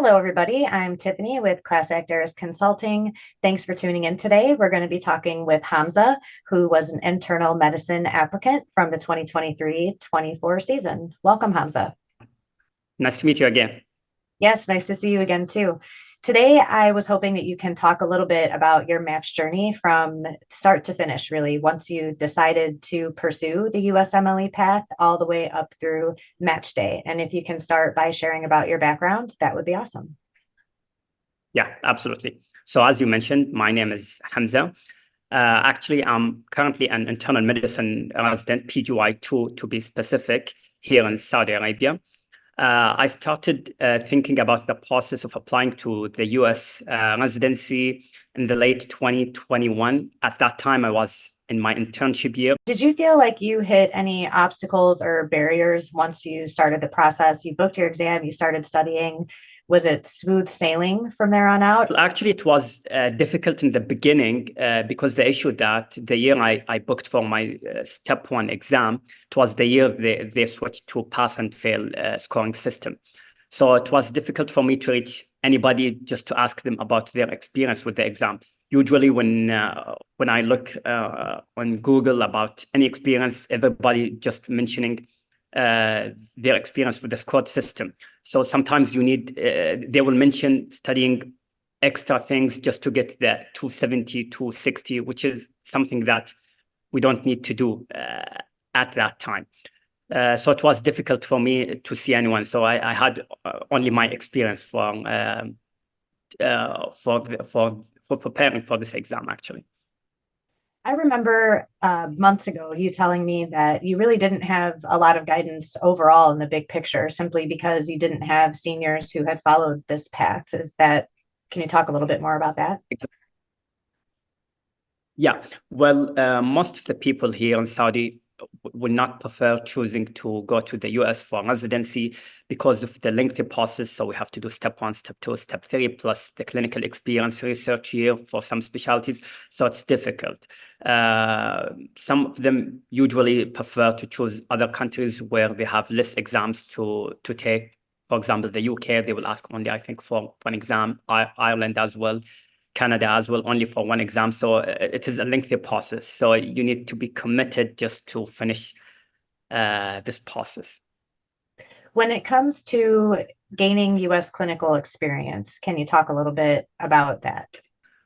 Hello, everybody. I'm Tiffany with Class Act Heiress Consulting. Thanks for tuning in today. We're going to be talking with Hamza, who was an internal medicine applicant from the 2023-24 season. Welcome, Hamza. Nice to meet you again. Yes, nice to see you again, too. Today, I was hoping that you can talk a little bit about your match journey from start to finish, really, once you decided to pursue the USMLE path all the way up through match day. And if you can start by sharing about your background, that would be awesome. Yeah, absolutely. So as you mentioned, my name is Hamza. Actually, I'm currently an internal medicine resident, PGY2 to be specific, here in Saudi Arabia. I started thinking about the process of applying to the US residency in the late 2021. At that time, I was in my internship year. Did you feel like you hit any obstacles or barriers once you started the process? You booked your exam, you started studying. Was it smooth sailing from there on out? Actually, it was difficult in the beginning because the issue that the year I booked for my step one exam, it was the year they switched to pass and fail scoring system. So it was difficult for me to reach anybody just to ask them about their experience with the exam. Usually when I look on Google about any experience, everybody just mentioning their experience with the scored system. So sometimes you need, they will mention studying extra things just to get the 270, 260, which is something that we don't need to do at that time. So it was difficult for me to see anyone. So I had only my experience for preparing for this exam, actually. I remember months ago you telling me that you really didn't have a lot of guidance overall in the big picture, simply because you didn't have seniors who had followed this path. Can you talk a little bit more about that? Yeah, well, most of the people here in Saudi would not prefer choosing to go to the US for residency because of the lengthy process. So we have to do step one, step two, step three, plus the clinical experience research year for some specialties. So it's difficult. Some of them usually prefer to choose other countries where they have less exams to take. For example, the UK, they will ask only, I think, for one exam, Ireland as well. Canada as well, only for one exam. So it is a lengthy process. So you need to be committed just to finish this process. When it comes to gaining US clinical experience, can you talk a little bit about that?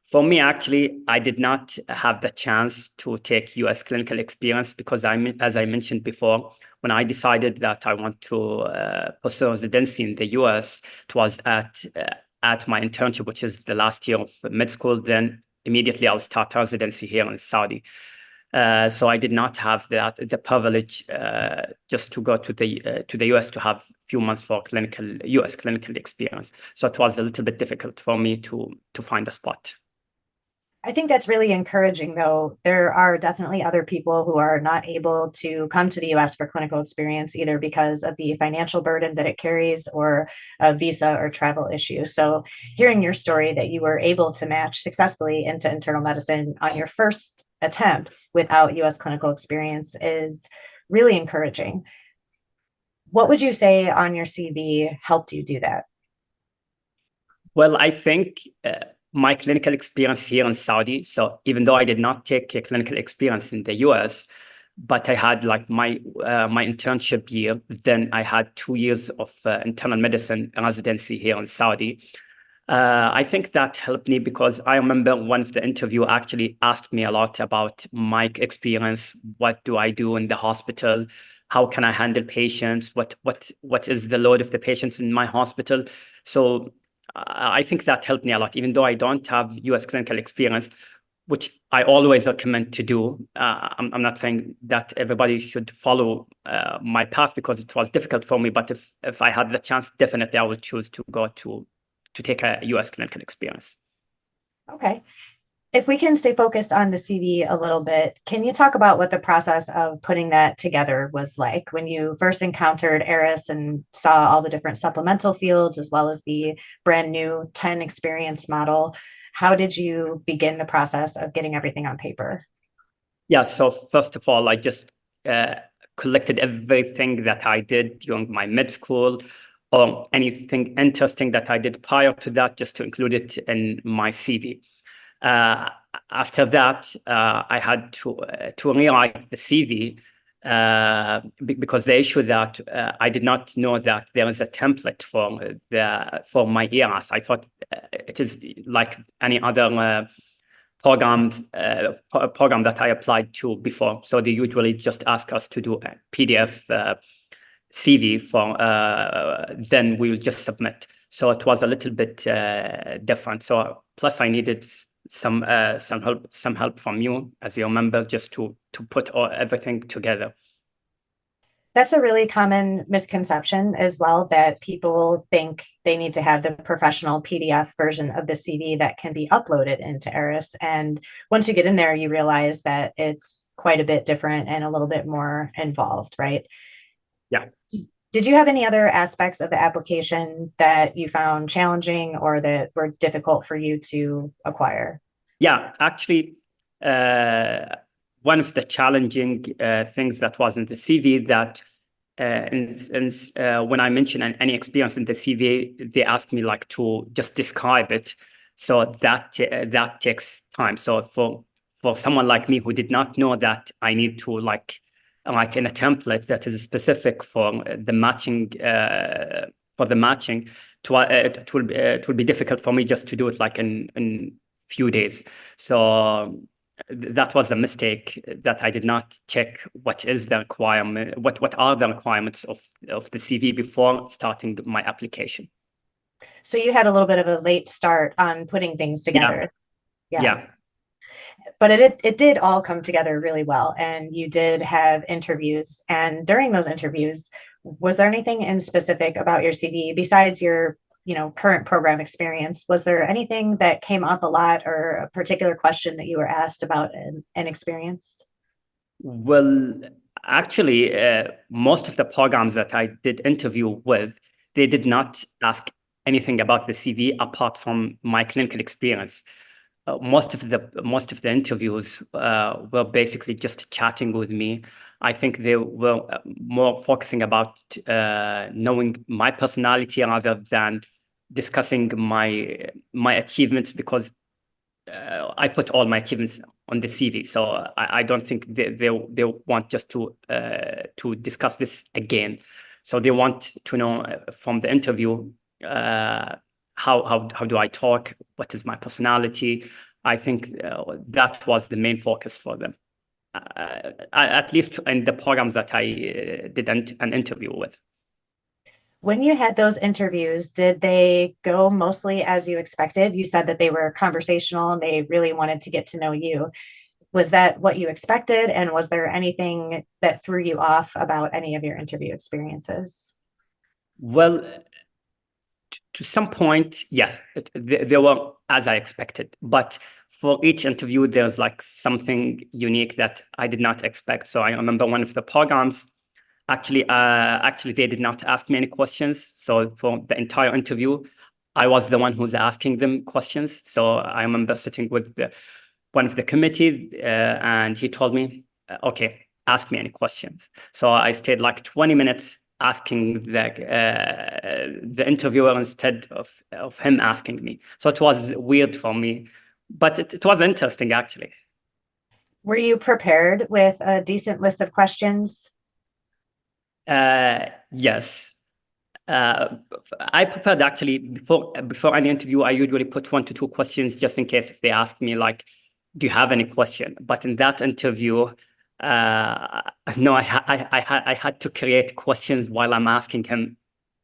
For me, actually, I did not have the chance to take US clinical experience because as I mentioned before, when I decided that I want to pursue residency in the US, it was at my internship, which is the last year of med school. Then immediately I'll start residency here in Saudi. So I did not have the privilege just to go to the US to have a few months for US clinical experience. So it was a little bit difficult for me to find a spot. I think that's really encouraging, though. There are definitely other people who are not able to come to the US for clinical experience, either because of the financial burden that it carries or a visa or travel issue. So hearing your story that you were able to match successfully into internal medicine on your first attempt without US clinical experience is really encouraging. What would you say on your CV helped you do that? Well, I think my clinical experience here in Saudi. So even though I did not take a clinical experience in the US, but I had like my internship year, then I had 2 years of internal medicine residency here in Saudi. I think that helped me because I remember one of the interview actually asked me a lot about my experience. What do I do in the hospital? How can I handle patients? What is the load of the patients in my hospital? So I think that helped me a lot, even though I don't have US clinical experience, which I always recommend to do. I'm not saying that everybody should follow my path because it was difficult for me, but if I had the chance, definitely I would choose to go to take a US clinical experience. Okay. If we can stay focused on the CV a little bit, can you talk about what the process of putting that together was like when you first encountered Eris and saw all the different supplemental fields as well as the brand new 10 experience model? How did you begin the process of getting everything on paper? Yeah, so first of all, I just collected everything that I did during my med school, or anything interesting that I did prior to that, just to include it in my CV. After that, I had to rewrite the CV because the issue that I did not know that there is a template for my ERAS. I thought it is like any other program that I applied to before. So they usually just ask us to do a PDF CV for then we will just submit. So it was a little bit different. So plus I needed some help from you, as you remember, just to put everything together. That's a really common misconception as well, that people think they need to have the professional PDF version of the CV that can be uploaded into ERAS. And once you get in there, you realize that it's quite a bit different and a little bit more involved, right? Yeah. Did you have any other aspects of the application that you found challenging or that were difficult for you to acquire? Yeah, actually, one of the challenging things that was in the CV that when I mention any experience in the CV, they ask me like to just describe it. So that takes time. So for someone like me who did not know that I need to like write in a template that is specific for the matching, it will be difficult for me just to do it like in few days. So that was a mistake, that I did not check what is the requirement, what are the requirements of the CV before starting my application. So you had a little bit of a late start on putting things together. Yeah. But it did all come together really well, and you did have interviews. And during those interviews, was there anything in specific about your CV besides your current program experience? Was there anything that came up a lot, or a particular question that you were asked about an experience? Well, actually, most of the programs that I did interview with, they did not ask anything about the CV apart from my clinical experience. Most of the interviews were basically just chatting with me. I think they were more focusing about knowing my personality rather than discussing my achievements, because I put all my achievements on the CV. So I don't think they want just to discuss this again. So they want to know from the interview how do I talk? What is my personality? I think that was the main focus for them, at least in the programs that I did an interview with. When you had those interviews, did they go mostly as you expected? You said that they were conversational and they really wanted to get to know you. Was that what you expected? And was there anything that threw you off about any of your interview experiences? Well, to some point, yes, they were as I expected. But for each interview, there's like something unique that I did not expect. So I remember one of the programs, actually, they did not ask me any questions. So for the entire interview, I was the one who's asking them questions. So I remember sitting with one of the committee, and he told me, okay, ask me any questions. So I stayed like 20 minutes asking the interviewer instead of him asking me. So it was weird for me, but it was interesting, actually. Were you prepared with a decent list of questions? Yes. I prepared, actually, before any interview. I usually put 1 to 2 questions just in case if they ask me like, do you have any question? But in that interview, no, I had to create questions while I'm asking him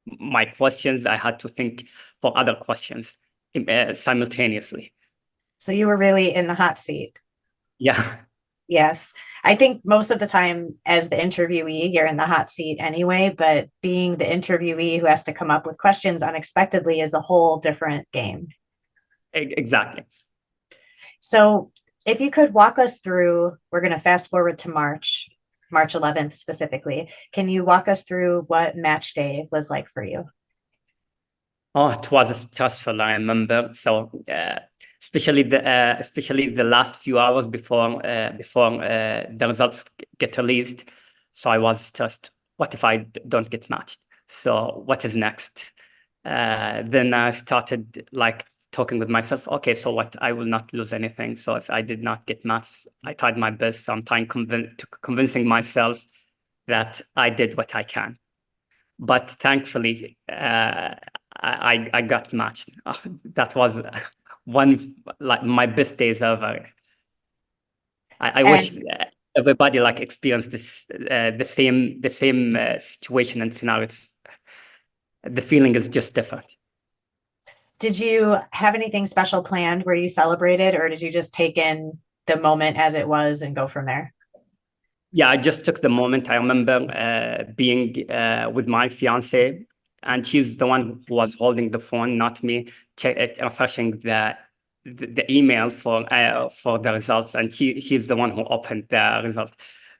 my questions. I had to think for other questions simultaneously. So you were really in the hot seat. Yeah. Yes. I think most of the time as the interviewee, you're in the hot seat anyway, but being the interviewee who has to come up with questions unexpectedly is a whole different game. Exactly. So if you could walk us through, we're going to fast forward to March 11th specifically. Can you walk us through what match day was like for you? Oh, it was stressful, I remember. So especially the last few hours before the results get released. So I was just, what if I don't get matched? So what is next? Then I started like talking with myself. Okay, so what? I will not lose anything. So if I did not get maths, I tried my best. So I'm trying convincing myself that I did what I can. But thankfully, I got matched. That was one like my best days ever. I wish And everybody like experienced this the same situation and scenarios. The feeling is just different. did you have anything special planned where you celebrated, or did you just take in the moment as it was and go from there? Yeah, I just took the moment. I remember being with my fiance, and she's the one who was holding the phone, not me, refreshing the email for the results, and she's the one who opened the result.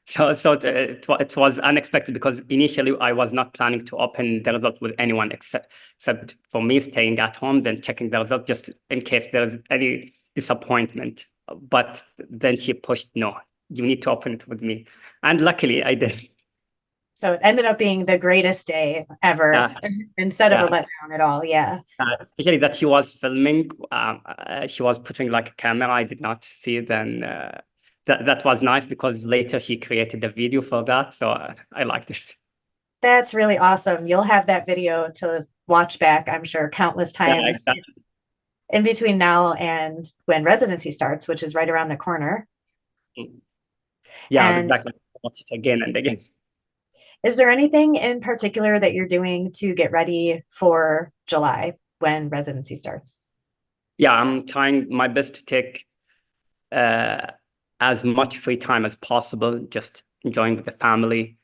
So it was unexpected because initially I was not planning to open the result with anyone except for me staying at home, then checking the result just in case there's any disappointment. But then she pushed, no, you need to open it with me. And luckily I did. So it ended up being the greatest day ever Yeah, instead of a yeah. letdown at all. Yeah. Especially that she was filming. She was putting like a camera. I did not see it. Then that was nice because later she created a video for that. So I like this. That's really awesome. You'll have that video to watch back, I'm sure, countless Yeah, times exactly. in between now and when residency starts, which is right around the corner. Yeah, And exactly. Watch it again and again. is there anything in particular that you're doing to get ready for July when residency starts? Yeah, I'm trying my best to take uh, as much free time as possible, just enjoying with the family,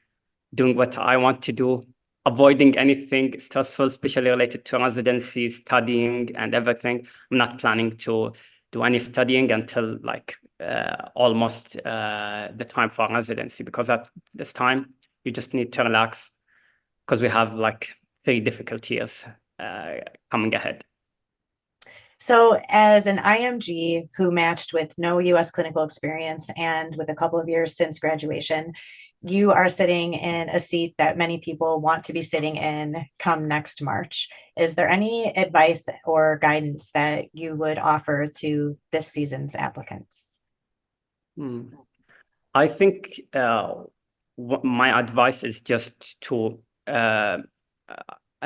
doing what I want to do, avoiding anything stressful, especially related to residency, studying, and everything. I'm not planning to do any studying until like almost the time for residency, because at this time you just need to relax because we have like 3 difficult years uh, coming ahead. So, as an IMG who matched with no US clinical experience and with a couple of years since graduation, you are sitting in a seat that many people want to be sitting in come next March. Is there any advice or guidance that you would offer to this season's applicants? Hmm. I think my advice is just to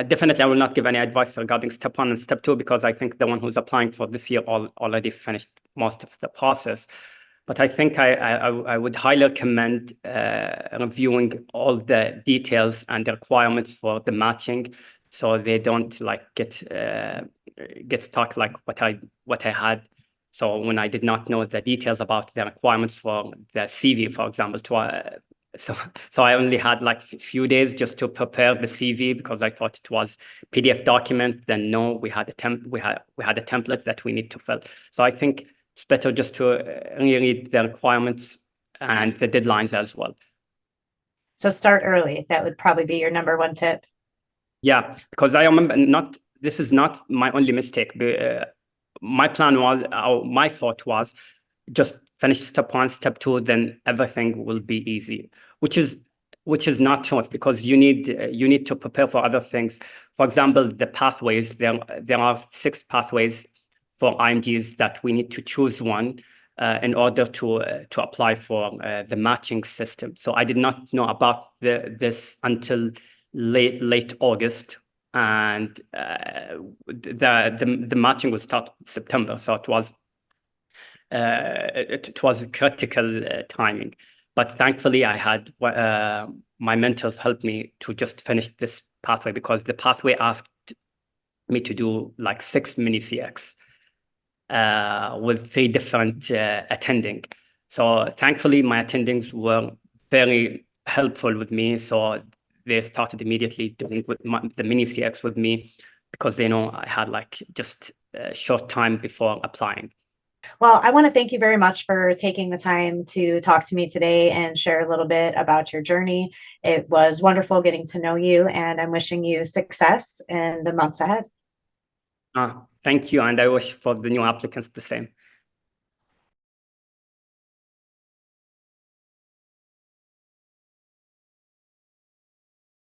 definitely I will not give any advice regarding step 1 and step 2 because I think the one who's applying for this year already finished most of the process. But I think I would highly recommend reviewing all the details and the requirements for the matching, so they don't like get stuck like what I had. So when I did not know the details about the requirements for the CV, for example, so I only had like a few days just to prepare the CV because I thought it was PDF document. Then no, we had a template that we need to fill. So I think it's better just to reread the requirements and the deadlines as well. So, start early. That would probably be your number one tip. Yeah, because I remember this is not my only mistake. My plan was, or my thought was, just finish step 1, step 2, then everything will be easy, which is not true because you need to prepare for other things. For example, the pathways. There are 6 pathways for IMGs that we need to choose one in order to apply for the matching system. So I did not know about this until late August, and the matching will start September. So it was critical timing. But thankfully, I had my mentors help me to just finish this pathway because the pathway asked me to do like 6 mini CX with 3 different attending. So thankfully, my attendings were very helpful with me. So they started immediately doing the mini CX with me because they know I had like just a short time before applying. Well, I want to thank you very much for taking the time to talk to me today and share a little bit about your journey. It was wonderful getting to know you, and I'm wishing you success in the months ahead. Thank you. And I wish for the new applicants the same.